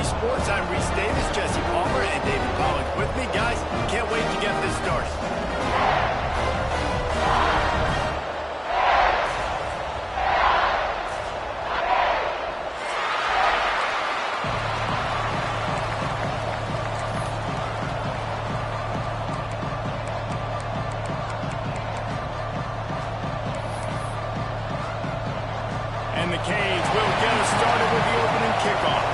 Sports. I'm Reese Davis, Jesse Palmer, and David Pollack with me. Guys, can't wait to get this started. And the Canes will get us started with the opening kickoff.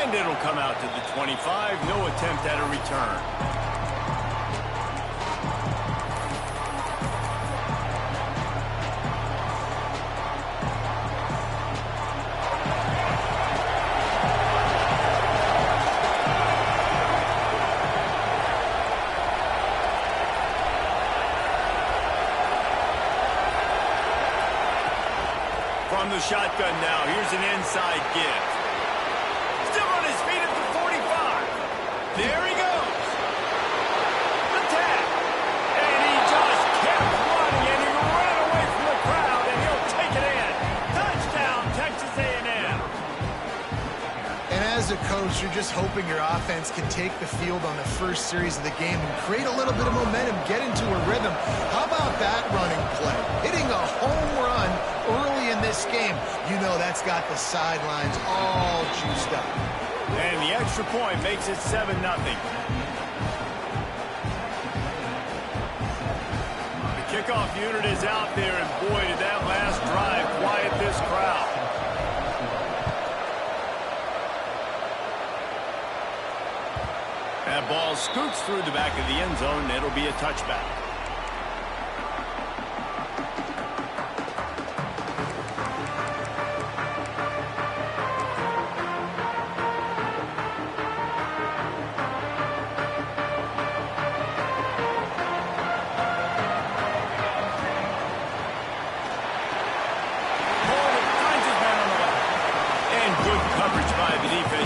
And it'll come out to the 25. No attempt at a return. From the shotgun now, here's an inside give. Still on his feet at the 45. There he goes. The tag. And he just kept running, and he ran away from the crowd, and he'll take it in. Touchdown, Texas A&M. And as a coach, you're just hoping your offense can take the field on the first series of the game and create a little bit of momentum, get into a rhythm. How about that running play? Hitting a home run early in this game. You know that's got the sidelines all juiced up. And the extra point makes it 7-0. The kickoff unit is out there, and boy, did that last drive quiet this crowd. That ball scoots through the back of the end zone, and it'll be a touchback.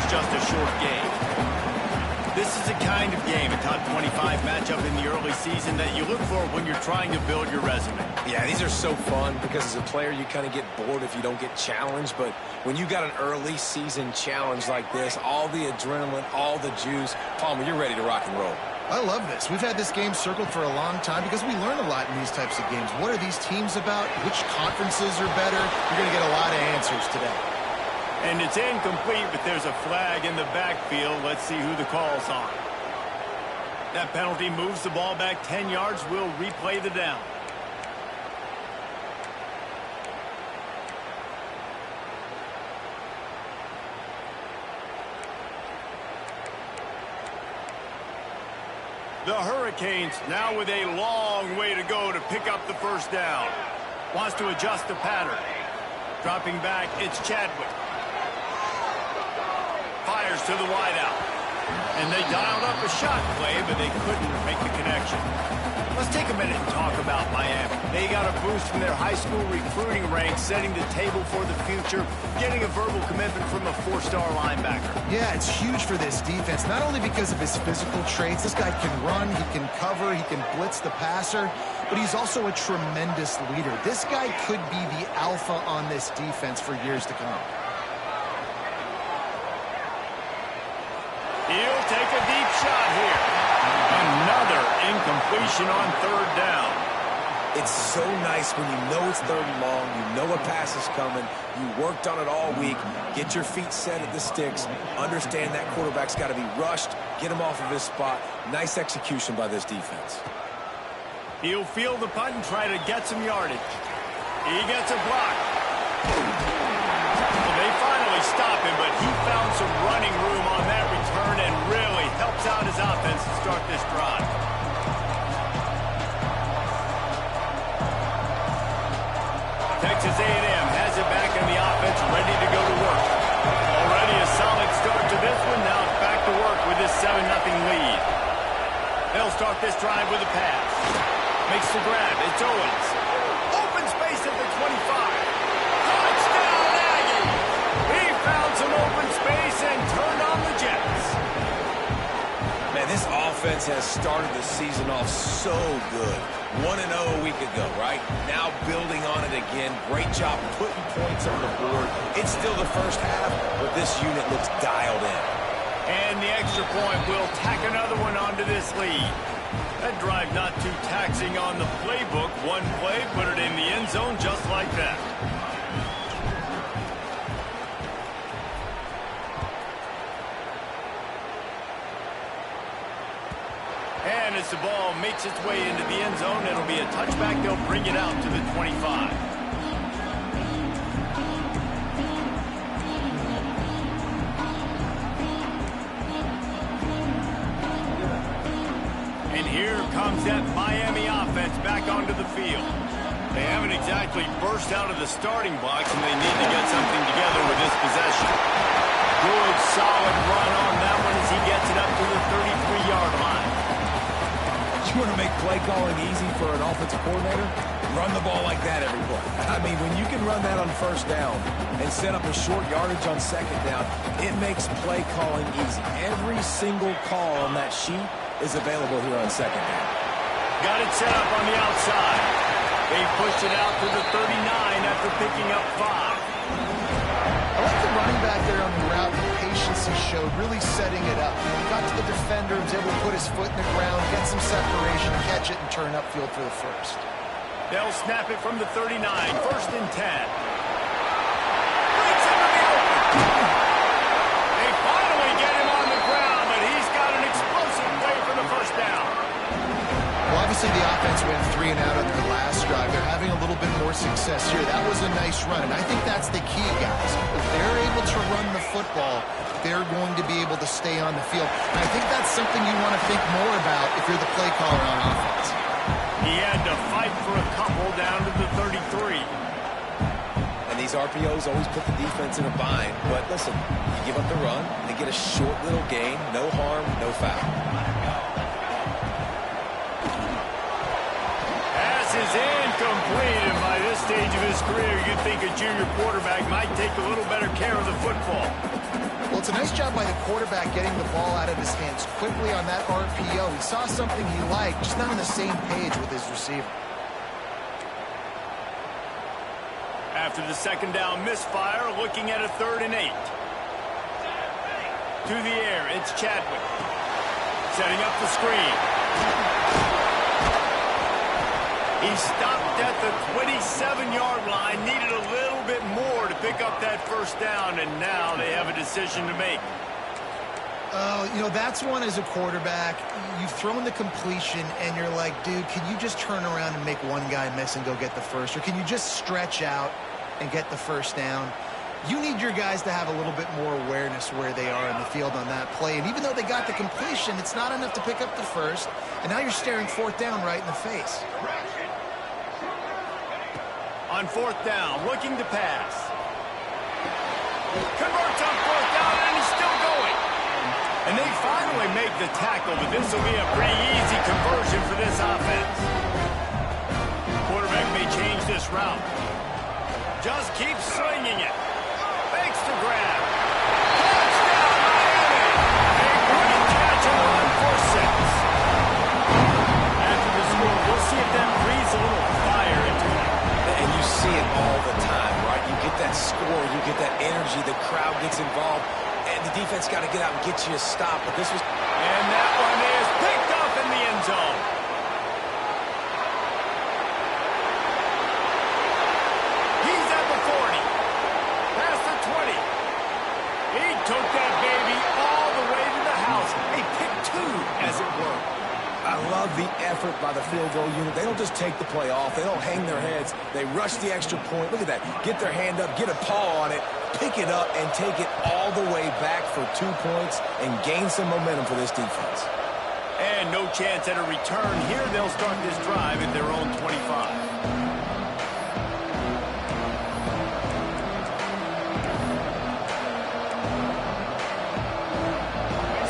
Just a short game. This is a kind of game, a top 25 matchup in the early season that you look for when you're trying to build your resume. Yeah, these are so fun because as a player you kind of get bored if you don't get challenged, but when you got an early season challenge like this, all the adrenaline, all the juice, Palmer, you're ready to rock and roll. I love this. We've had this game circled for a long time because we learn a lot in these types of games. What are these teams about? Which conferences are better? You're going to get a lot of answers today. And it's incomplete, but there's a flag in the backfield. Let's see who the call's on. That penalty moves the ball back 10 yards. We'll replay the down. The Hurricanes now with a long way to go to pick up the first down. Wants to adjust the pattern. Dropping back, it's Chadwick. Fires to the wideout. And they dialed up a shot play, but they couldn't make the connection. Let's take a minute and talk about Miami. They got a boost from their high school recruiting ranks, setting the table for the future, getting a verbal commitment from a 4-star linebacker. Yeah, it's huge for this defense, not only because of his physical traits. This guy can run, he can cover, he can blitz the passer, but he's also a tremendous leader. This guy could be the alpha on this defense for years to come. He'll take a deep shot here. Another incompletion on third down. It's so nice when you know it's third and long, you know a pass is coming, you worked on it all week, get your feet set at the sticks, understand that quarterback's got to be rushed, get him off of his spot. Nice execution by this defense. He'll field the punt and try to get some yardage. He gets a block. Well, they finally stop him, but he found some running room on that return and really helps out his offense to start this drive. Texas A&M has it back in the offense, ready to go to work. Already a solid start to this one. Now it's back to work with this 7-0 lead. They'll start this drive with a pass. Makes the grab. It's Owens. Open space at the 25. Touchdown, Aggie! He found some open space and turned on the Jets. Man, this offense has started the season off so good. 1-0 a week ago, right? Now building on it again. Great job putting points on the board. It's still the first half, but this unit looks dialed in. And the extra point will tack another one onto this lead. That drive not too taxing on the playbook. One play, put it in the end zone just like that. And as the ball makes its way into the end zone, it'll be a touchback. They'll bring it out to the 25. And here comes that Miami offense back onto the field. They haven't exactly burst out of the starting box, and they need to get something together with this possession. Good, solid run on that one as he gets it up to the 33-yard line. You want to make play calling easy for an offensive coordinator? Run the ball like that every play. I mean, when you can run that on first down and set up a short yardage on second down, it makes play calling easy. Every single call on that sheet is available here on second down. Got it set up on the outside. They push it out to the 39 after picking up 5. I like the running back there on the route, the patience he showed, really setting it up. He got to the defender, was able to put his foot in the ground, get some separation, catch it, and turn upfield for the first. They'll snap it from the 39, first and 10. Breaks into the open. They finally get him on the ground, but he's got an explosive play for the first down. Well, obviously the offense went 3 and out on their last drive. They're having a little bit more success here. That was a nice run, and I think that's the key, guys. If they're able to run the football, they're going to be able to stay on the field. And I think that's something you want to think more about if you're the play caller on offense. He had to fight for a couple down to the 33. And these RPOs always put the defense in a bind. But listen, you give up the run, they get a short little gain, no harm, no foul. Pass is incomplete, and by this stage of his career, you'd think a junior quarterback might take a little better care of the football. Well, it's a nice job by the quarterback getting the ball out of his hands quickly on that RPO. He saw something he liked, just not on the same page with his receiver. After the second down misfire, looking at a 3rd and 8. To the air, it's Chadwick. Setting up the screen. He stopped at the 27-yard line, needed a little bit more to pick up that first down, and now they have a decision to make. You know, that's one as a quarterback. You've thrown the completion, and you're like, dude, can you just turn around and make one guy miss and go get the first? Or can you just stretch out and get the first down? You need your guys to have a little bit more awareness where they are in the field on that play. And even though they got the completion, it's not enough to pick up the first. And now you're staring 4th down right in the face. On 4th down, looking to pass. Converts on 4th down, and he's still going. And they finally make the tackle, but this will be a pretty easy conversion for this offense. Quarterback may change this route. Just keep swinging it. Fakes the grab. Touchdown, Miami! A great catch and run for 6. After the score, we'll see if that breathes a little fire into it. And you see it all the time, right? You get that score, you get that energy, the crowd gets involved, and the defense got to get out and get you a stop. But this was... And that one is picked up in the end zone. He's at the 40. Past the 20. He took that baby all the way to the house. A pick 2, as it were. I love the effort by the field goal unit. They don't just take the play off. They don't hang their heads. They rush the extra point. Look at that. Get their hand up, get a paw on it, pick it up, and take it all the way back for 2 points and gain some momentum for this defense. And no chance at a return here. They'll start this drive at their own 25.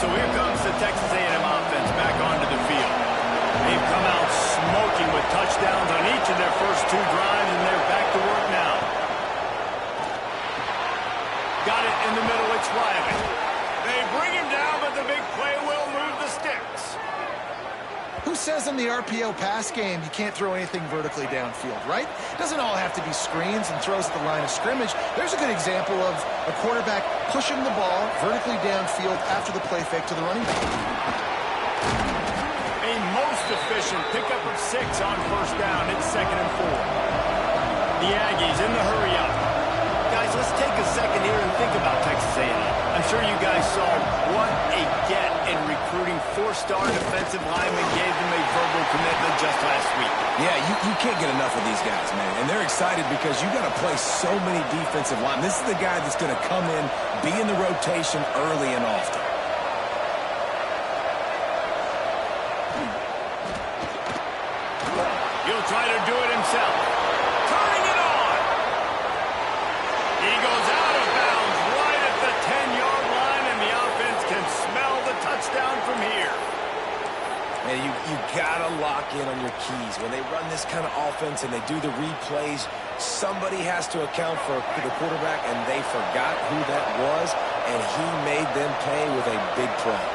So here comes the Texas A&M offense back onto the field. They've come out smoking with touchdowns on each of their first 2 drives, and they're back to work now. Got it in the middle, it's Riley. They bring him down, but the big play will move the sticks. Who says in the RPO pass game you can't throw anything vertically downfield, right? It doesn't all have to be screens and throws at the line of scrimmage. There's a good example of a quarterback pushing the ball vertically downfield after the play fake to the running back. A most efficient pickup of 6 on first down. It's 2nd and 4. The Aggies in the hurry-up. Guys, let's take a second here and think about Texas A&M. I'm sure you guys saw what a get in recruiting 4-star defensive linemen gave them a verbal commitment just last week. Yeah, you can't get enough of these guys, man. And they're excited because you got to play so many defensive linemen. This is the guy that's going to come in, be in the rotation early and often. He'll try to do it himself. Turning it on. He goes out of bounds right at the 10-yard line, and the offense can smell the touchdown from here. Man, you got to lock in on your keys. When they run this kind of offense and they do the replays, somebody has to account for the quarterback, and they forgot who that was, and he made them pay with a big play.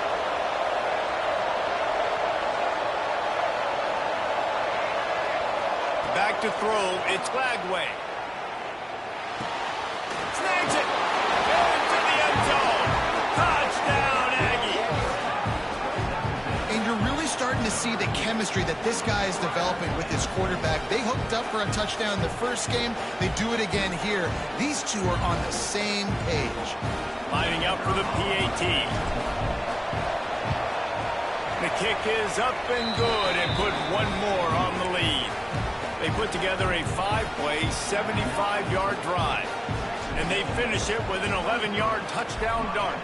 Back to throw, it's Lagway. Snags it. Into the end zone. Touchdown, Aggie. And you're really starting to see the chemistry that this guy is developing with his quarterback. They hooked up for a touchdown in the first game. They do it again here. These two are on the same page. Lining up for the PAT. The kick is up and good and put one more on the lead. They put together a 5-play, 75-yard drive. And they finish it with an 11-yard touchdown dart.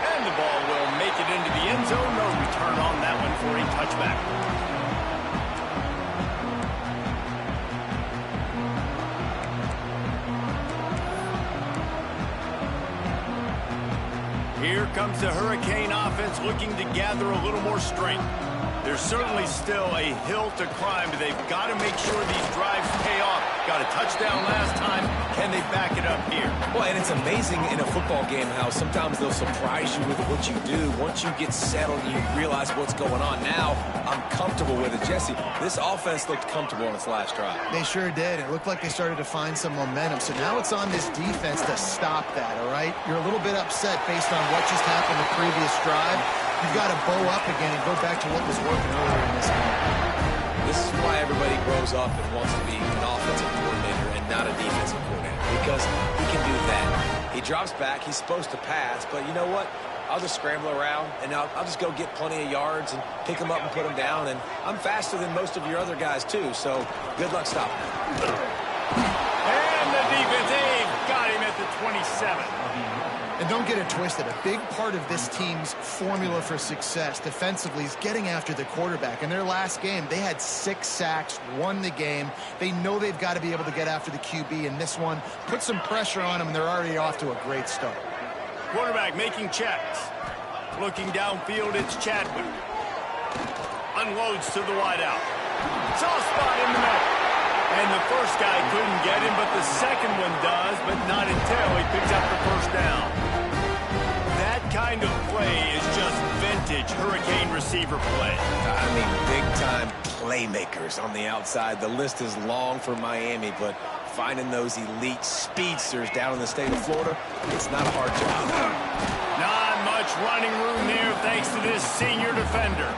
And the ball will make it into the end zone. No return on that one for a touchback. Here comes the Hurricane offense looking to gather a little more strength. There's certainly still a hill to climb, but they've got to make sure these drives pay off. Got a touchdown last time. Can they back it up here? Well, and it's amazing in a football game how sometimes they'll surprise you with what you do. Once you get settled and you realize what's going on, now I'm comfortable with it. Jesse, this offense looked comfortable on its last drive. They sure did. It looked like they started to find some momentum. So now it's on this defense to stop that, all right? You're a little bit upset based on what just happened the previous drive. You've got to bow up again and go back to what was working earlier in this game. This is why everybody grows up and wants to be an offensive coordinator and not a defensive coordinator, because he can do that. He drops back. He's supposed to pass, but you know what? I'll just scramble around, and I'll just go get plenty of yards and pick them up and put them down, and I'm faster than most of your other guys, too, so good luck stopping me. And the defense, got him at the 27. And don't get it twisted. A big part of this team's formula for success defensively is getting after the quarterback. In their last game, they had 6 sacks, won the game. They know they've got to be able to get after the QB, and this one put some pressure on them, and they're already off to a great start. Quarterback making checks. Looking downfield, it's Chadwick. Unloads to the wideout. Soft spot in the middle. And the first guy couldn't get him, but the second one does, but not until he picks up the first down. That kind of play is just vintage Hurricane receiver play. I mean, big-time playmakers on the outside. The list is long for Miami, but finding those elite speedsters down in the state of Florida, it's not a hard job. Not much running room there thanks to this senior defender.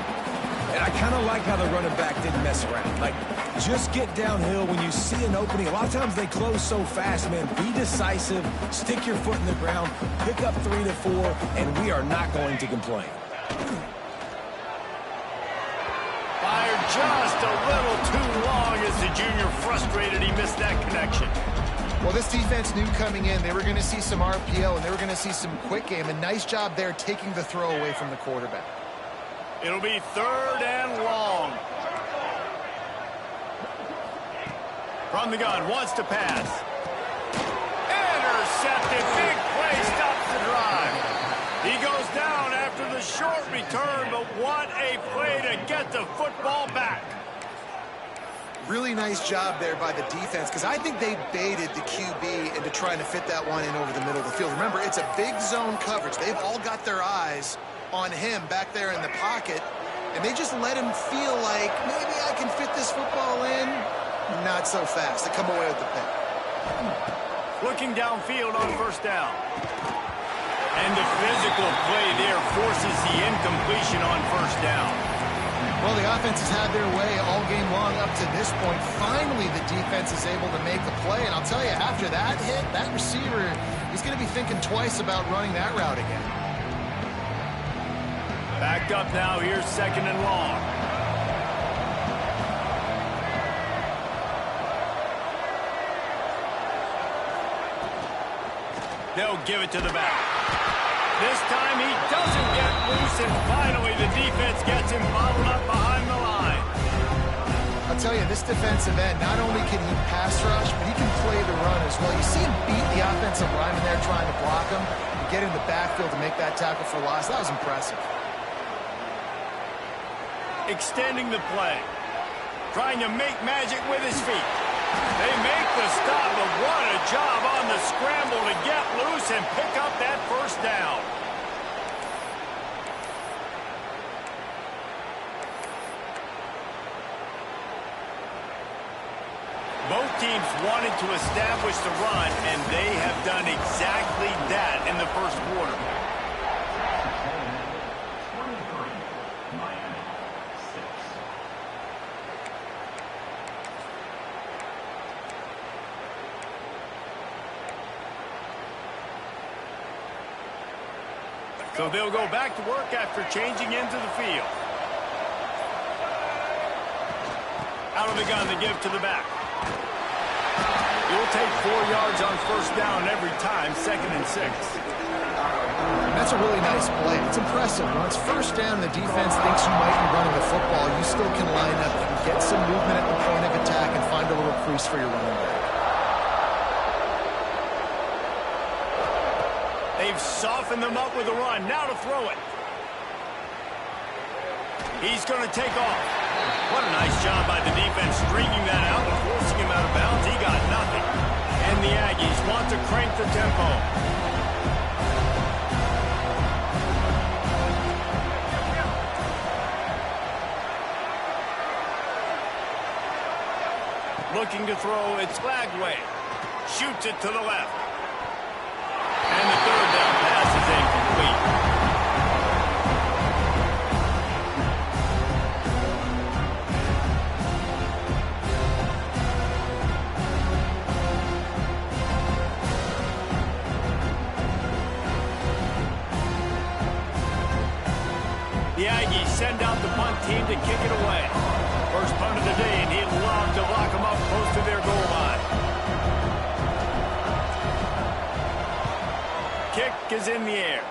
And I kind of like how the running back didn't mess around. Like, just get downhill when you see an opening. A lot of times they close so fast, man. Be decisive, stick your foot in the ground, pick up 3 to 4, and we are not going to complain. Fired just a little too long as the junior frustrated he missed that connection. Well, this defense knew coming in they were going to see some RPO and they were going to see some quick game. A nice job there taking the throw away from the quarterback. It'll be 3rd and long. From the gun, wants to pass. Intercepted, big play, stops the drive. He goes down after the short return, but what a play to get the football back. Really nice job there by the defense, because I think they baited the QB into trying to fit that one in over the middle of the field. Remember, it's a big zone coverage. They've all got their eyes on him back there in the pocket, and they just let him feel like, maybe I can fit this football in. Not so fast. They come away with the pick. Looking downfield on first down. And the physical play there forces the incompletion on first down. Well, the offense has had their way all game long up to this point. Finally, the defense is able to make a play. And I'll tell you, after that hit, that receiver, he's going to be thinking twice about running that route again. Backed up now. Here's second and long. They'll give it to the back. This time he doesn't get loose, and finally the defense gets him bottled up behind the line. I'll tell you, this defensive end, not only can he pass rush, but he can play the run as well. You see him beat the offensive lineman there trying to block him and get in the backfield to make that tackle for loss. That was impressive. Extending the play. Trying to make magic with his feet. They make the stop, but what a job on the scramble to get loose and pick up that first down. Both teams wanted to establish the run, and they have done exactly that in the first quarter. So they'll go back to work after changing into the field. Out of the gun to give to the back. You'll take 4 yards on first down every time, 2nd and 6. That's a really nice play. It's impressive. When it's first down, the defense thinks you might be running the football. You still can line up. You can get some movement at the point of attack and find a little crease for your running back. They've softened them up with a run. Now to throw it. He's going to take off. What a nice job by the defense stringing that out and forcing him out of bounds. He got nothing. And the Aggies want to crank the tempo. Looking to throw, it's Lagway. Shoots it to the left. And the third down pass is incomplete. The Aggies send out the punt team to kick it away. First punt of the day, and he'd love to lock them up close to their goal line. Kick is in the air.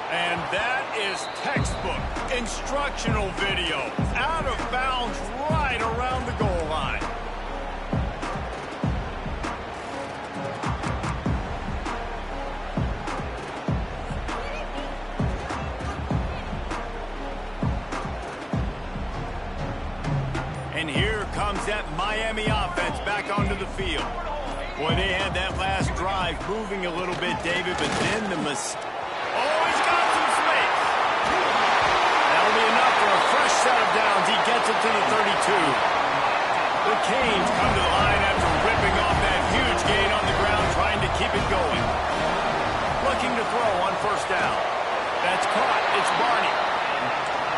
And that is textbook instructional video. Out of bounds right around the goal line. And here comes that Miami offense back onto the field. Boy, they had that last drive moving a little bit, David, but then the Oh, he's got some space. That'll be enough for a fresh set of downs. He gets it to the 32. The Canes come to the line after ripping off that huge gain on the ground, trying to keep it going. Looking to throw on first down. That's caught. It's Barney.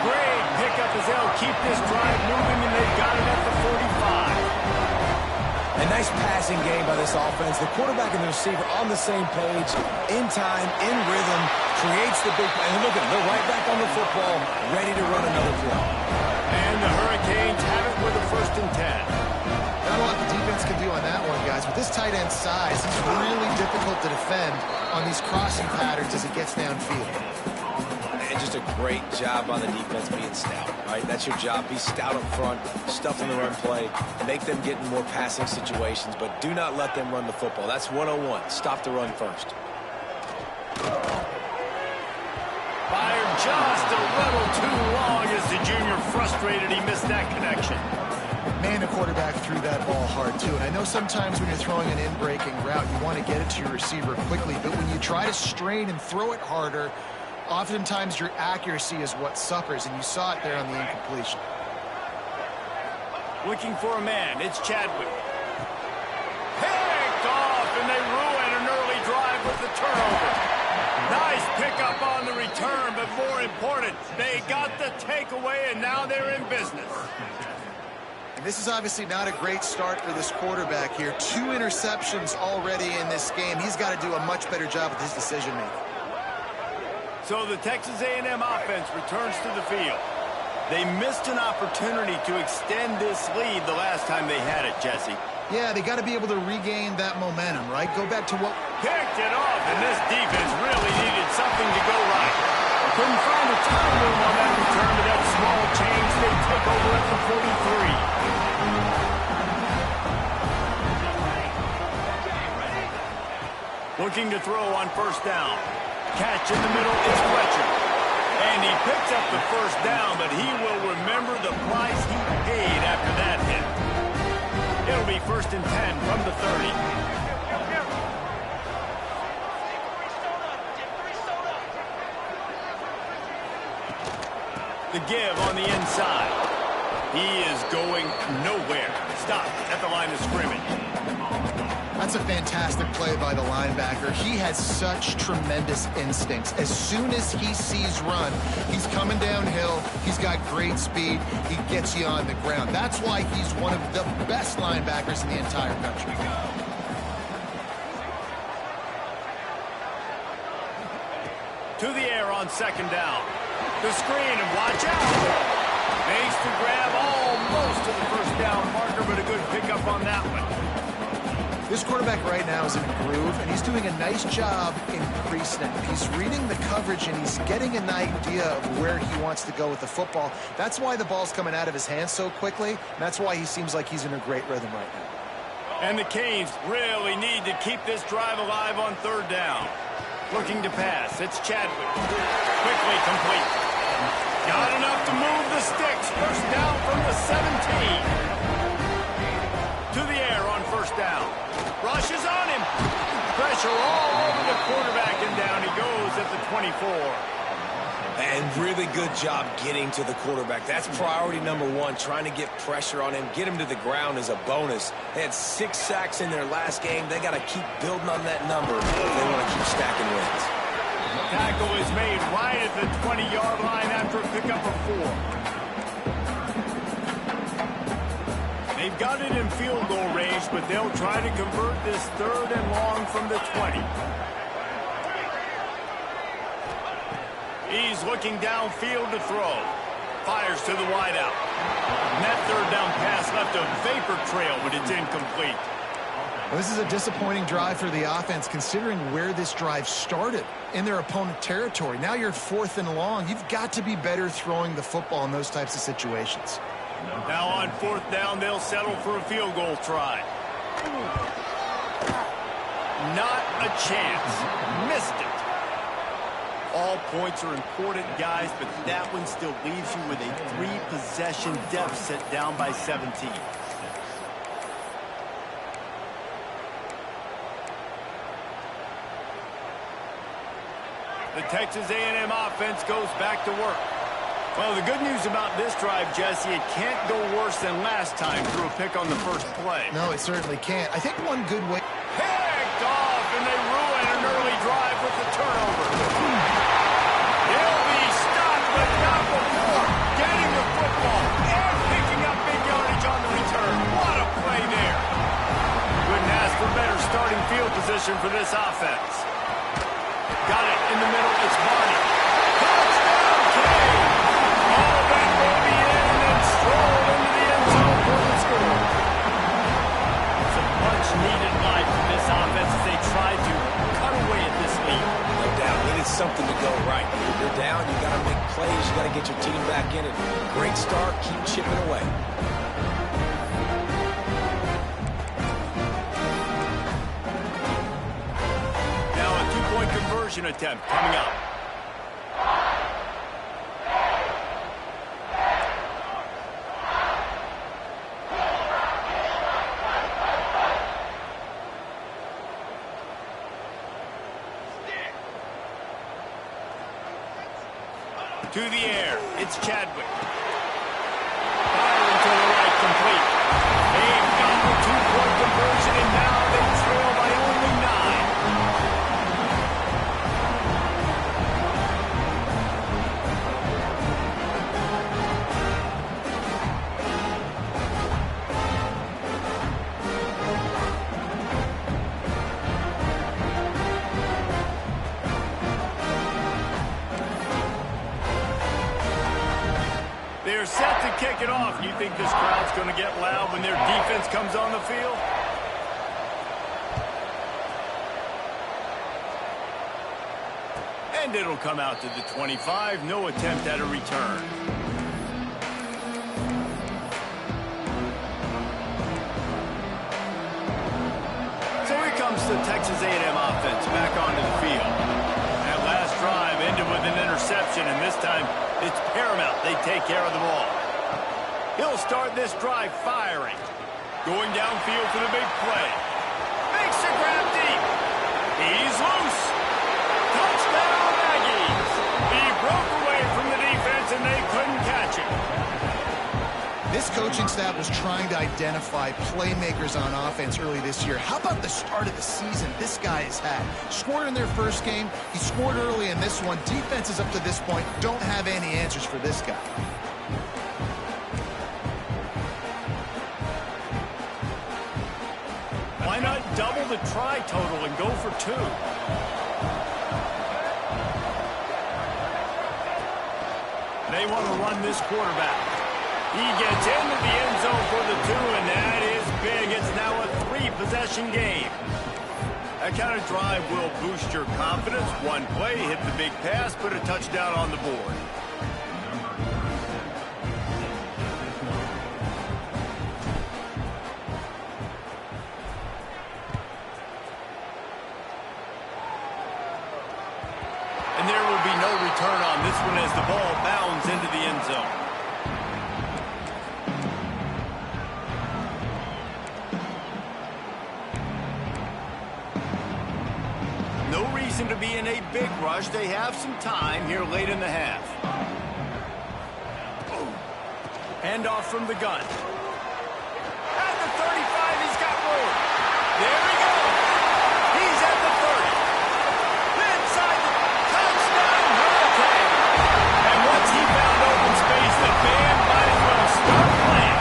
Great pickup as they'll keep this drive moving, and they've got it at the 45. A nice passing game by this offense. The quarterback and the receiver on the same page, in time, in rhythm, creates the big play. And look at them, they're right back on the football, ready to run another play. And the Hurricanes have it with a 1st and 10. Not a lot the defense can do on that one, guys. With this tight end size, it's really difficult to defend on these crossing patterns as it gets downfield. And just a great job on the defense being stout, right? That's your job. Be stout up front, stuff in the run play, make them get in more passing situations, but do not let them run the football. That's 101. Stop the run first. Fired just a little too long as the junior frustrated he missed that connection. Man, the quarterback threw that ball hard, too. And I know sometimes when you're throwing an in-breaking route, you want to get it to your receiver quickly. But when you try to strain and throw it harder, oftentimes your accuracy is what suffers. And you saw it there on the incompletion. Looking for a man. It's Chadwick. Picked off, and they ruin an early drive with the turnover. Nice pickup on the return, but more important, they got the takeaway, and now they're in business. And this is obviously not a great start for this quarterback here. 2 interceptions already in this game. He's got to do a much better job with his decision-making. So the Texas A&M offense returns to the field. They missed an opportunity to extend this lead the last time they had it, Jesse. Yeah, they got to be able to regain that momentum, right? Go back to what... Picked it off, and this defense really needed something to go right. Couldn't find a ton of room on that return, but that small change, they took over at the 43. Looking to throw on first down. Catch in the middle, it's Fletcher. And he picks up the first down, but he will remember the price he paid after that hit. It'll be 1st and 10 from the 30. The give on the inside. He is going nowhere. Stopped at the line of scrimmage. That's a fantastic play by the linebacker. He has such tremendous instincts. As soon as he sees run, he's coming downhill. He's got great speed. He gets you on the ground. That's why he's one of the best linebackers in the entire country. To the air on 2nd down. The screen, and watch out. Makes the grab almost to the first down marker, but a good pickup on that one. This quarterback right now is in a groove, and he's doing a nice job in pre-snap. He's reading the coverage, and he's getting an idea of where he wants to go with the football. That's why the ball's coming out of his hands so quickly, and that's why he seems like he's in a great rhythm right now. And the Canes really need to keep this drive alive on 3rd down. Looking to pass. It's Chadwick. Quickly complete. Got enough to move the sticks. First down from the 17. To the air on first down. Rushes on him. Pressure all over the quarterback, and down he goes at the 24. And really good job getting to the quarterback. That's priority number 1, trying to get pressure on him. Get him to the ground is a bonus. They had 6 sacks in their last game. They got to keep building on that number if they want to keep stacking wins. Tackle is made right at the 20-yard line after a pickup of 4. They've got it in field goal range, but they'll try to convert this 3rd and long from the 20. He's looking downfield to throw. Fires to the wideout. And that 3rd down pass left a vapor trail, but it's incomplete. Well, this is a disappointing drive for the offense, considering where this drive started in their opponent territory. Now you're 4th and long. You've got to be better throwing the football in those types of situations. Now on 4th down, they'll settle for a field goal try. Not a chance. Missed it. All points are important, guys, but that one still leaves you with a 3-possession deficit down by 17. The Texas A&M offense goes back to work. Well, the good news about this drive, Jesse, it can't go worse than last time through a pick on the first play. No, it certainly can't. I think one good way... Picked off, and they ruin an early drive with the turnover. He'll be stopped, but not before getting the football and picking up big yardage on the return. What a play there. Couldn't ask for better starting field position for this offense. Got it in the middle. It's Barney. Touchdown, Cade. All that will be in and then stroll into the end zone for the score. Some much-needed life from this offense as they try to cut away at this lead. No doubt. Needed something to go right. You're down. You got to make plays. You got to get your team back in it. Great start. Keep chipping away. Conversion attempt coming up. To the air, it's Chadwick. Firing to the right, complete. They've got the two-point conversion, and now they trail by only 9. They're set to kick it off. You think this crowd's going to get loud when their defense comes on the field? And it'll come out to the 25. No attempt at a return. So here comes the Texas A&M offense back onto the field. That last drive ended with an interception, and this time it's paramount they take care of the ball. He'll start this drive firing. Going downfield for the big play. Makes a grab deep. He's loose. Touchdown, Aggies. He broke away from the defense, and they couldn't catch him. This coaching staff was trying to identify playmakers on offense early this year. How about the start of the season this guy has had? Scored in their first game. He scored early in this one. Defenses up to this point don't have any answers for this guy. Why not double the try total and go for 2? They want to run this quarterback. He gets into the end zone for the 2, and that is big. It's now a 3-possession game. That kind of drive will boost your confidence. One play, hit the big pass, put a touchdown on the board. And there will be no return on this one as the ball bounds into the end zone. No reason to be in a big rush. They have some time here late in the half. Handoff from the gun. At the 35, he's got room. There he goes. He's at the 30. Inside the touchdown, Hurricane. And once he found open space, the band might as well start playing.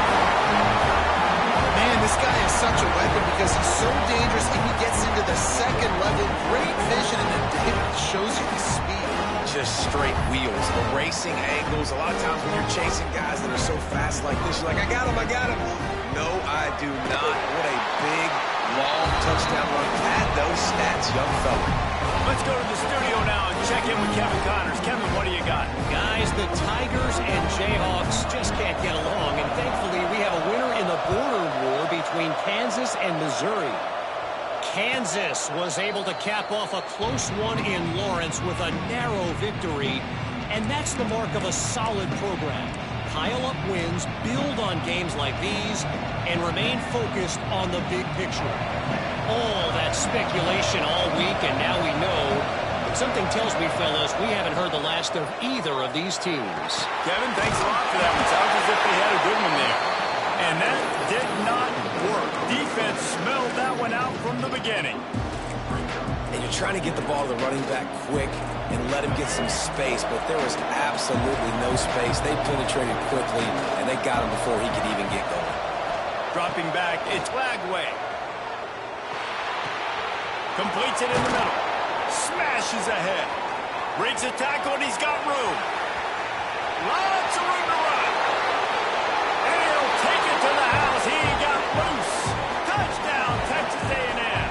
Man, this guy is such a weapon because he's so dangerous and he gets into the second level. Great vision, and it shows you the speed. Just straight wheels, erasing angles. A lot of times when you're chasing guys that are so fast like this, you're like, I got him, I got him. No, I do not. What a big, long touchdown run. Add those stats, young fella. Let's go to the studio now and check in with Kevin Connors. Kevin, what do you got? Guys, the Tigers and Jayhawks just can't get along, and thankfully we have a winner in the border war between Kansas and Missouri. Kansas was able to cap off a close one in Lawrence with a narrow victory, and that's the mark of a solid program. Pile up wins, build on games like these, and remain focused on the big picture. All that speculation all week, and now we know. But something tells me, fellas, we haven't heard the last of either of these teams. Kevin, thanks a lot for that one. Sounds as if they had a good one there. And that did not work. Defense smelled that one out from the beginning. And you're trying to get the ball to the running back quick and let him get some space, but there was absolutely no space. They penetrated quickly, and they got him before he could even get going. Dropping back, it's Lagway. Completes it in the middle. Smashes ahead. Breaks a tackle, and he's got room. Lots of room to run. And he'll take it to the house. He got loose. Touchdown, Texas A&M.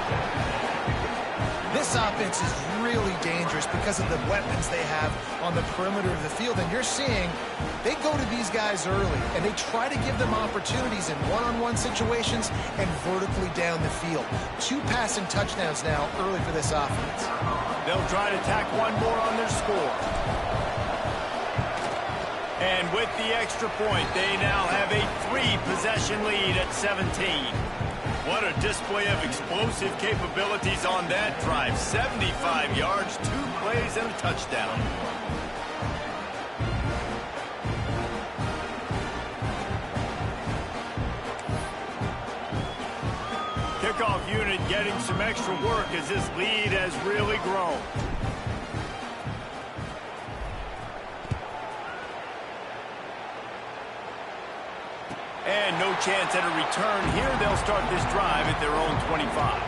This offense is really dangerous because of the weapons they have on the perimeter of the field. And you're seeing they go to these guys early, and they try to give them opportunities in one-on-one situations and vertically down the field. 2 passing touchdowns now early for this offense. They'll try to tack one more on their score. And with the extra point, they now have a 3-possession lead at 17. What a display of explosive capabilities on that drive. 75 yards, 2 plays, and a touchdown. kickoff unit getting some extra work as this lead has really grown. And no chance at a return here. They'll start this drive at their own 25.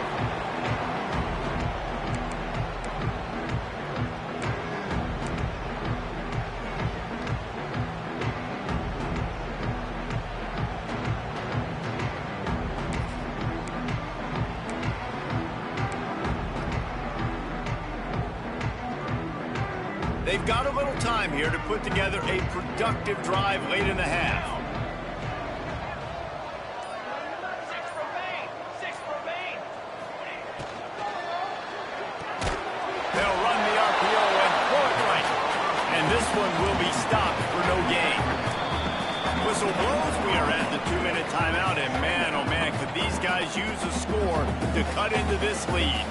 They've got a little time here to put together a productive drive late in the half. They'll run the RPO and throw it right. And this one will be stopped for no gain. Whistle blows. We are at the 2-minute timeout. And man, oh man, could these guys use a score to cut into this lead.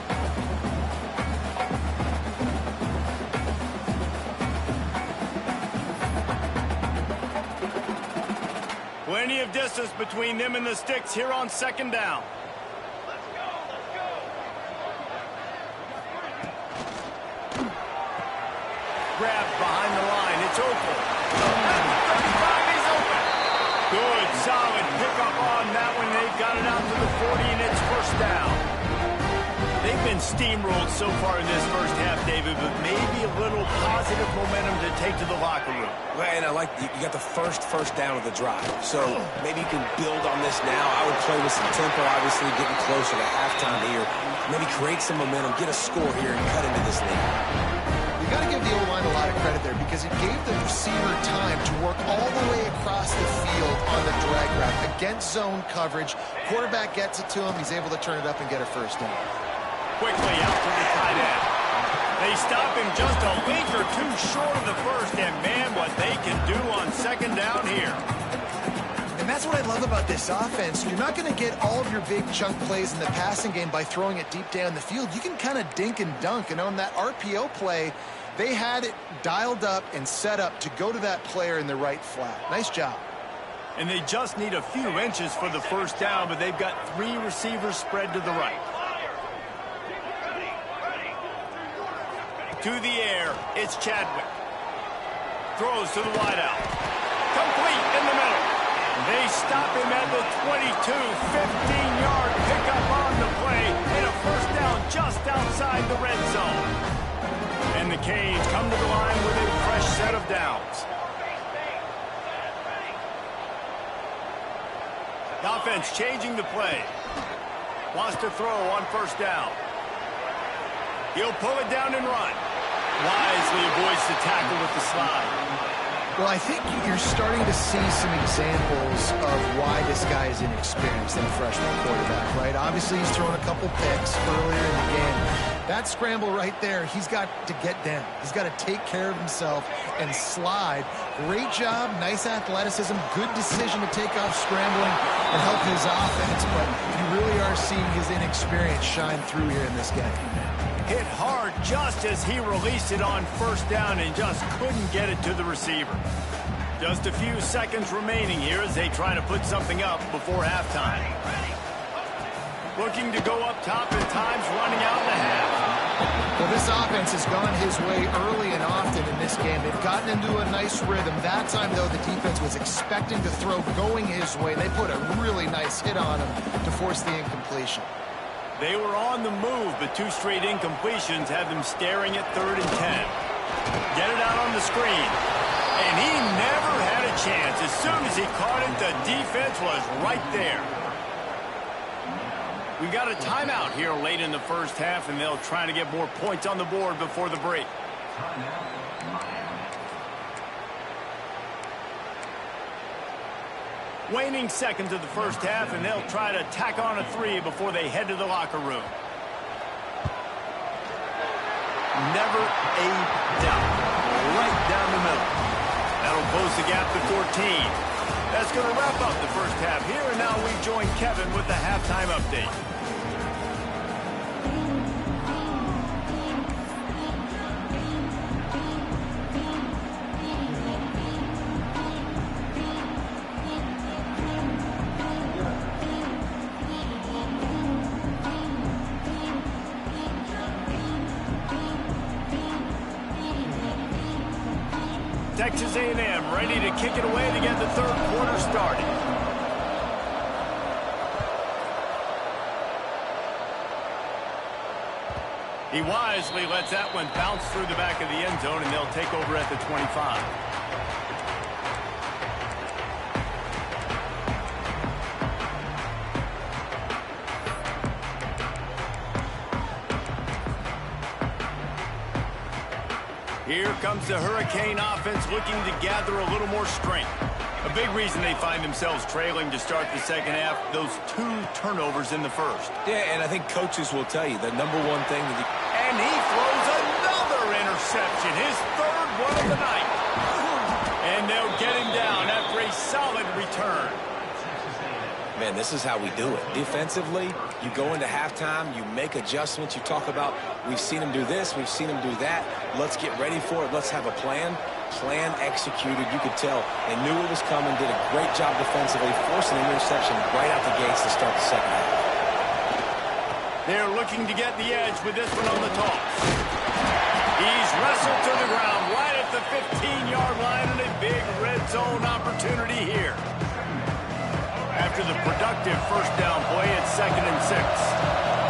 Plenty of distance between them and the sticks here on second down. Grabbed behind the line. It's open. At the 35, he's open. Good, solid pickup on that one. They've got it out to the 40, and it's first down. They've been steamrolled so far in this first half, David, but maybe a little positive momentum to take to the locker room. Well, and I like you got the first down of the drive. So maybe you can build on this now. I would play with some tempo, obviously, getting closer to halftime here. Maybe create some momentum, get a score here, and cut into this lead. You got to give the O-line a lot of credit there because it gave the receiver time to work all the way across the field on the drag route against zone coverage. Quarterback gets it to him. He's able to turn it up and get a first down. Quickly out to the tight end. They stop him just a link or two short of the first, and man, what they can do on second down here. And that's what I love about this offense. You're not going to get all of your big chunk plays in the passing game by throwing it deep down the field. You can kind of dink and dunk, and on that RPO play, they had it dialed up and set up to go to that player in the right flat. Nice job. And they just need a few inches for the first down, but they've got 3 receivers spread to the right. To the air, it's Chadwick. Throws to the wideout. Complete in the middle. They stop him at the 22, 15-yard pickup on the play, and a first down just outside the red zone. And the Canes come to the line with a fresh set of downs. The offense changing the play. Wants to throw on first down. He'll pull it down and run. Wisely avoids the tackle with the slide. Well, I think you're starting to see some examples of why this guy is inexperienced in a freshman quarterback, right? Obviously, he's thrown a couple picks earlier in the game. That scramble right there, he's got to get down. He's got to take care of himself and slide. Great job, nice athleticism, good decision to take off scrambling and help his offense, but you really are seeing his inexperience shine through here in this game. Hit hard just as he released it on first down and just couldn't get it to the receiver. Just a few seconds remaining here as they try to put something up before halftime. Looking to go up top at times, running out in the half. Well, this offense has gone his way early and often in this game. They've gotten into a nice rhythm. That time, though, the defense was expecting to throw going his way. They put a really nice hit on him to force the incompletion. They were on the move, but 2 straight incompletions have them staring at 3rd and 10. Get it out on the screen. And he never had a chance. As soon as he caught it, the defense was right there. We got a timeout here late in the first half, and they'll try to get more points on the board before the break. Waning seconds of the first half, and they'll try to tack on a 3 before they head to the locker room. Never a doubt. Right down the middle. That'll close the gap to 14. That's going to wrap up the first half here, and now we join Kevin with the halftime update. Texas A&M ready to kick it away to get the third quarter started. He wisely lets that one bounce through the back of the end zone, and they'll take over at the 25. Here comes the Hurricane offense looking to gather a little more strength. A big reason they find themselves trailing to start the second half, those 2 turnovers in the first. Yeah, and I think coaches will tell you the number one thing that And he throws another interception, his third one of the night. And they'll get him down after a solid return. Man, this is how we do it. Defensively, you go into halftime, you make adjustments. You talk about, we've seen him do this, we've seen him do that. Let's get ready for it. Let's have a plan. Plan executed. You could tell they knew it was coming, did a great job defensively, forcing an interception right out the gates to start the second half. They're looking to get the edge with this one on the toss. He's wrestled to the ground right at the 15-yard line, and a big red zone opportunity here. After the productive first down play, it's 2nd and 6.